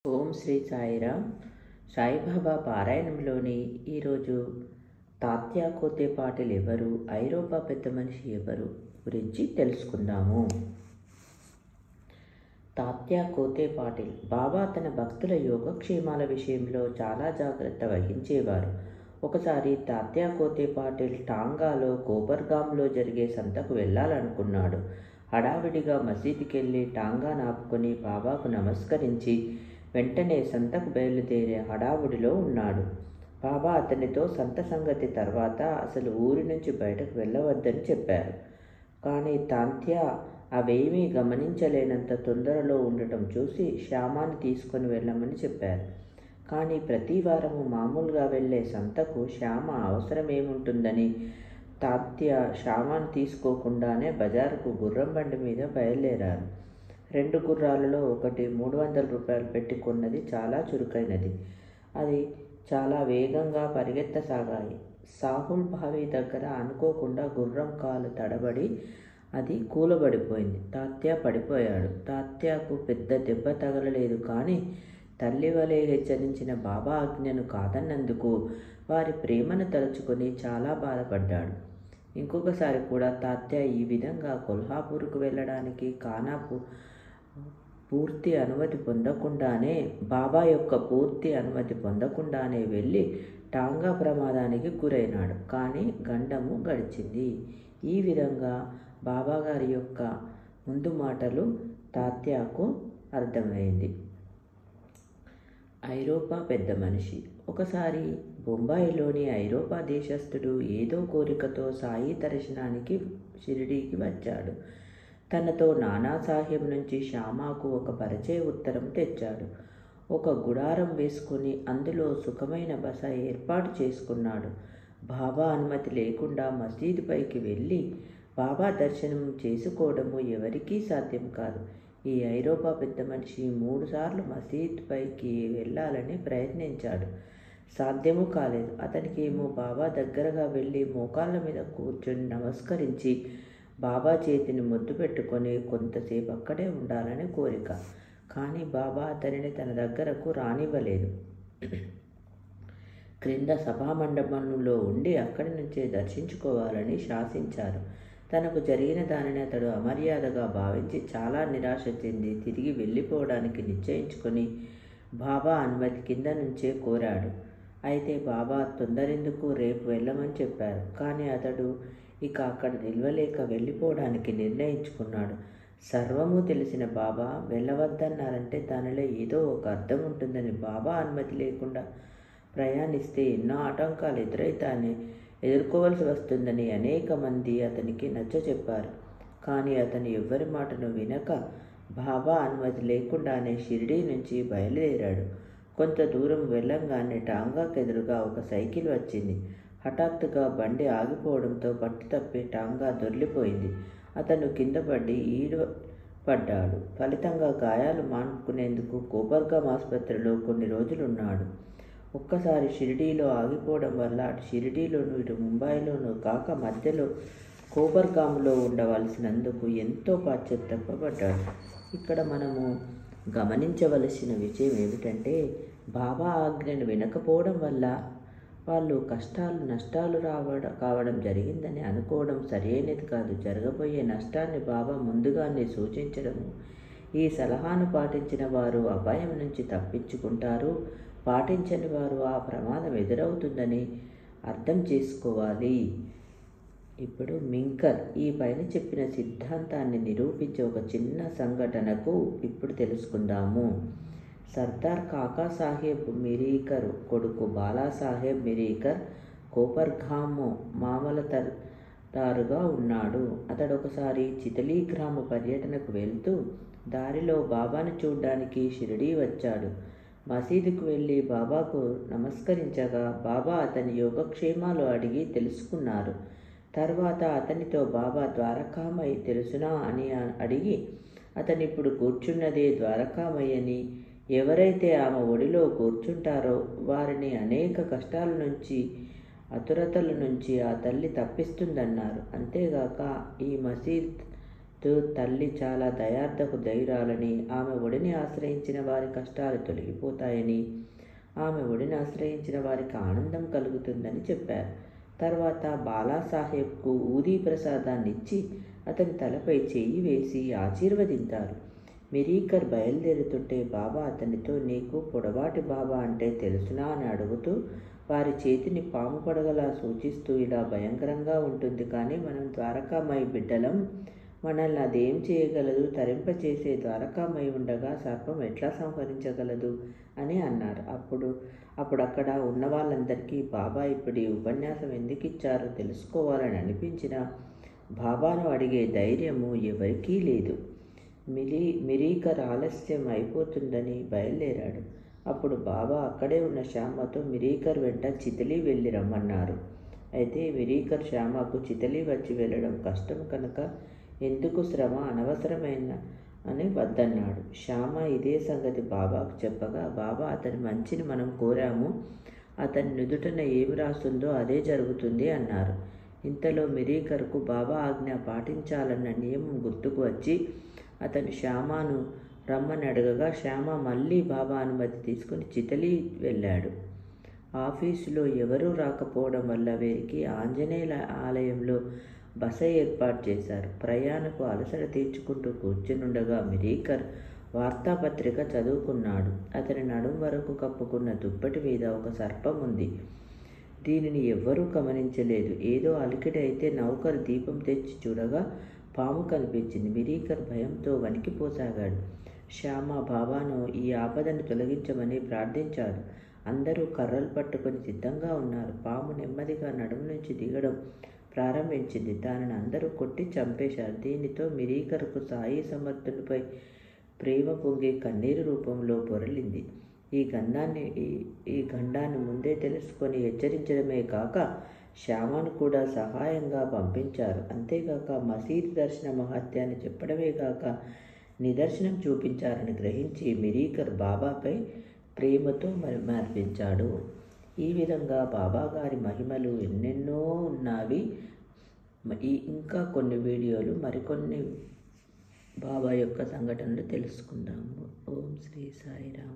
ఓం శ్రీ సాయిరామ్. సాయిబాబా పారాయణంలోని ఈరోజు తాత్యా కోతే పాటిల్ ఎవరు, ఐరోపా పెద్ద మనిషి ఎవరు గురించి తెలుసుకుందాము. తాత్యా కోతే పాటిల్ బాబా తన భక్తుల యోగక్షేమాల విషయంలో చాలా జాగ్రత్త వహించేవారు. ఒకసారి తాత్యా కోతే పాటిల్ టాంగాలో కోపర్గాంలో జరిగే సంతకు వెళ్ళాలనుకున్నాడు. హడావిడిగా మసీదుకి వెళ్ళి టాంగా నాపుకొని బాబాకు నమస్కరించి వెంటనే సంతకు బయలుదేరే హడావుడిలో ఉన్నాడు. బాబా అతనితో సంత సంగతి తర్వాత అసలు ఊరి నుంచి బయటకు వెళ్ళవద్దని చెప్పారు. కానీ తాత్యా అవేమీ గమనించలేనంత తొందరలో ఉండటం చూసి శ్యామాని తీసుకొని వెళ్ళమని చెప్పారు. కానీ ప్రతి వారము మామూలుగా వెళ్ళే సంతకు శ్యామ అవసరమేముంటుందని తాత్యా శ్యామాని తీసుకోకుండానే బజారుకు గుర్రం బండి మీద బయలుదేరారు. 2 గుర్రాలలో ఒకటి 300 రూపాయలు పెట్టి కొన్నది చాలా చురుకైనది. అది చాలా వేగంగా పరిగెత్తసాగాయి. సాహుల్ బావి దగ్గర అనుకోకుండా గుర్రం కాలు తడబడి అది కూలబడిపోయింది. తాత్యా పడిపోయాడు. తాత్యాకు పెద్ద దెబ్బ తగలలేదు. కానీ తల్లి వలె హెచ్చరించిన బాబా ఆజ్ఞను కాదన్నందుకు వారి ప్రేమను తలుచుకొని చాలా బాధపడ్డాడు. ఇంకొకసారి కూడా తాత్యా ఈ విధంగా కొల్హాపూర్కు వెళ్ళడానికి కానాపు పూర్తి అనుమతి పొందకుండానే బాబా యొక్క పూర్తి అనుమతి పొందకుండానే వెళ్ళి టాంగా ప్రమాదానికి గురైనాడు. కానీ గండము గడిచింది. ఈ విధంగా బాబాగారి యొక్క ముందు మాటలు తాత్యాకు అర్థమైంది. ఐరోపా పెద్ద మనిషి. ఒకసారి బొంబాయిలోని ఐరోపా దేశస్థుడు ఏదో కోరికతో సాయి దర్శనానికి షిరిడీకి వచ్చాడు. తనతో నానాసాహెబ్ నుంచి శ్యామాకు ఒక పరిచయ ఉత్తరం తెచ్చాడు. ఒక గుడారం వేసుకొని అందులో సుఖమైన బస ఏర్పాటు చేసుకున్నాడు. బాబా అనుమతి లేకుండా మసీదు పైకి వెళ్ళి బాబా దర్శనం చేసుకోవడము ఎవరికీ సాధ్యం కాదు. ఈ ఐరోపా పెద్ద మనిషి 3 సార్లు మసీద్ పైకి వెళ్ళాలని ప్రయత్నించాడు. సాధ్యము కాలేదు. అతనికి ఏమో బాబా దగ్గరగా వెళ్ళి మోకాళ్ళ మీద కూర్చొని నమస్కరించి బాబా చేతిని ముద్దు పెట్టుకొని కొంతసేపు అక్కడే ఉండాలని కోరిక. కానీ బాబా అతనిని తన దగ్గరకు రానివ్వలేదు. క్రింద సభామండపంలో ఉండి అక్కడి నుంచే దర్శించుకోవాలని శాసించారు. తనకు జరిగిన దానిని అతడు అమర్యాదగా భావించి చాలా నిరాశ చెంది తిరిగి వెళ్ళిపోవడానికి నిశ్చయించుకొని బాబా అనుమతి కింద నుంచే కోరాడు. అయితే బాబా తొందరెందుకు, రేపు వెళ్ళమని చెప్పారు. కానీ అతడు ఇక అక్కడ నిల్వలేక వెళ్ళిపోవడానికి నిర్ణయించుకున్నాడు. సర్వము తెలిసిన బాబా వెళ్ళవద్దన్నారంటే దానిలో ఏదో ఒక అర్థం ఉంటుందని, బాబా అనుమతి లేకుండా ప్రయాణిస్తే ఎన్నో ఆటంకాలు ఎదుర్కోవలసి వస్తుందని అనేక మంది అతనికి నచ్చచెప్పారు. కానీ అతను ఎవ్వరి మాటను వినక బాబా అనుమతి లేకుండానే షిరిడీ నుంచి బయలుదేరాడు. కొంత దూరం వెళ్ళంగానే టాంగాకెదురుగా ఒక సైకిల్ వచ్చింది. హఠాత్తుగా బండి ఆగిపోవడంతో పట్టు తప్పి టాంగా దొర్లిపోయింది. అతను కింద పడి పడ్డాడు. ఫలితంగా గాయాలు మాన్పుకునేందుకు కోపర్గాం ఆసుపత్రిలో కొన్ని రోజులున్నాడు. ఒక్కసారి షిరిడీలో ఆగిపోవడం వల్ల అటు షిరిడీలోనూ ఇటు ముంబైలోనూ కాక మధ్యలో కోపర్గాంలో ఉండవలసినందుకు ఎంతో పశ్చాత్తాపపడ్డాడు. ఇక్కడ మనము గమనించవలసిన విషయం ఏమిటంటే, బాబా ఆజ్ఞను వినకపోవడం వల్ల వాళ్ళు నష్టాలు కావడం జరిగిందని అనుకోవడం సరైనది కాదు. జరగబోయే నష్టాన్ని బాబా ముందుగానే సూచించడము. ఈ సలహాను పాటించిన వారు అపాయం నుంచి తప్పించుకుంటారు, పాటించని వారు ఆ ప్రమాదం ఎదురవుతుందని అర్థం చేసుకోవాలి. ఇప్పుడు మింకర్ ఈ పైన చెప్పిన సిద్ధాంతాన్ని నిరూపించే ఒక చిన్న సంఘటనకు ఇప్పుడు తెలుసుకుందాము. సర్దార్ కాకాసాహెబ్ మిరీకర్ కొడుకు బాలాసాహెబ్ మిరీకర్ కోపర్గాం మామలతదారుగా ఉన్నాడు. అతడు ఒకసారి చితలీ గ్రామ పర్యటనకు వెళ్తూ దారిలో బాబాను చూడ్డానికి షిరిడీ వచ్చాడు. మసీదుకు వెళ్ళి బాబాకు నమస్కరించగా బాబా అతని యోగక్షేమాలు అడిగి తెలుసుకున్నారు. తర్వాత అతనితో బాబా ద్వారకామయ్య తెలుసునా అని అడిగి, అతనిప్పుడు కూర్చున్నదే ద్వారకామయ్య అని, ఎవరైతే ఆమె ఒడిలో కూర్చుంటారో వారిని అనేక కష్టాల నుంచి, అతురతల నుంచి ఆ తల్లి తప్పిస్తుందన్నారు. అంతేగాక ఈ మసీద్ తల్లి చాలా దయార్థకు ధైర్యాలని, ఆమె ఒడిని ఆశ్రయించిన వారి కష్టాలు తొలగిపోతాయని, ఆమె ఒడిని ఆశ్రయించిన వారికి ఆనందం కలుగుతుందని చెప్పారు. తర్వాత బాలాసాహెబ్కు ఊదీ ప్రసాదాన్ని ఇచ్చి అతని తలపై చెయ్యి వేసి ఆశీర్వదించారు. మిరీకర్ బయలుదేరుతుంటే బాబా అతనితో, నీకు పొడవాటి బాబా అంటే తెలుసునా అని అడుగుతూ వారి చేతిని పాము పడగలా సూచిస్తూ, ఇలా భయంకరంగా ఉంటుంది, కానీ మనం ద్వారకామాయి బిడ్డలం, మనల్ని అదేం చేయగలదు, తరింపచేసే ద్వారకామాయి ఉండగా సర్పం ఎట్లా సంహరించగలదు అని అన్నారు. అప్పుడు అక్కడ ఉన్న వాళ్ళందరికీ బాబా ఇప్పుడు ఈ ఉపన్యాసం ఎందుకు ఇచ్చారో తెలుసుకోవాలని అనిపించిన బాబాను అడిగే ధైర్యము ఎవరికీ లేదు. మిరీకర్ ఆలస్యం అయిపోతుందని బయలుదేరాడు. అప్పుడు బాబా అక్కడే ఉన్న శ్యామతో మిరీకర్ వెంట చితలి వెళ్ళి రమ్మన్నారు. అయితే మిరీకర్ శ్యామకు చితలి వచ్చి వెళ్ళడం కష్టం కనుక ఎందుకు శ్రమ, అనవసరమైన అని వద్దన్నాడు. శ్యామ ఇదే సంగతి బాబాకు చెప్పగా, బాబా అతని మంచిని మనం కోరాము, అతని నుదుటన ఏమి రాస్తుందో అదే జరుగుతుంది అన్నారు. ఇంతలో మిరీకర్కు బాబా ఆజ్ఞ పాటించాలన్న నియమం గుర్తుకు వచ్చి అతను శ్యామను రమ్మని అడగగా శ్యామ మళ్ళీ బాబా అనుమతి తీసుకుని చితలి వెళ్ళాడు. ఆఫీసులో ఎవరూ రాకపోవడం వల్ల వీరికి ఆంజనేయుల ఆలయంలో బస ఏర్పాటు చేశారు. ప్రయాణకు అలసట తీర్చుకుంటూ కూర్చునుండగా మిరీకర్ వార్తాపత్రిక చదువుకున్నాడు. అతని నడుం వరకు కప్పుకున్న దుప్పటి మీద ఒక సర్పం ఉంది. దీనిని ఎవ్వరూ గమనించలేదు. ఏదో అలికిడి అయితే నౌకరు దీపం తెచ్చి చూడగా పాము కనిపించింది. మిరీకర్ భయంతో వణికిపోసాగాడు. శ్యామ బాబాను ఈ ఆపదను తొలగించమని ప్రార్థించాడు. అందరూ కర్రలు పట్టుకొని సిద్ధంగా ఉన్నారు. పాము నెమ్మదిగా నడుము నుంచి దిగడం ప్రారంభించింది. దానిని అందరూ కొట్టి చంపేశారు. దీనితో మిరీకర్కు సాయి సమర్థునిపై ప్రేమ పొంగి కన్నీరు రూపంలో పొరలింది. ఈ గండాన్ని ముందే తెలుసుకొని హెచ్చరించడమే కాక శ్యామను కూడా సహాయంగా పంపించారు. అంతేగాక మసీదు దర్శన మహత్యాన్ని చెప్పడమే కాక నిదర్శనం చూపించారని గ్రహించి మిరీకర్ బాబాపై ప్రేమతో మరిపించాడు. ఈ విధంగా బాబాగారి మహిమలు ఎన్నెన్నో ఉన్నవి. ఇంకా కొన్ని వీడియోలు మరికొన్ని బాబా యొక్క సంఘటనలు తెలుసుకుందాము. ఓం శ్రీ సాయిరామ్.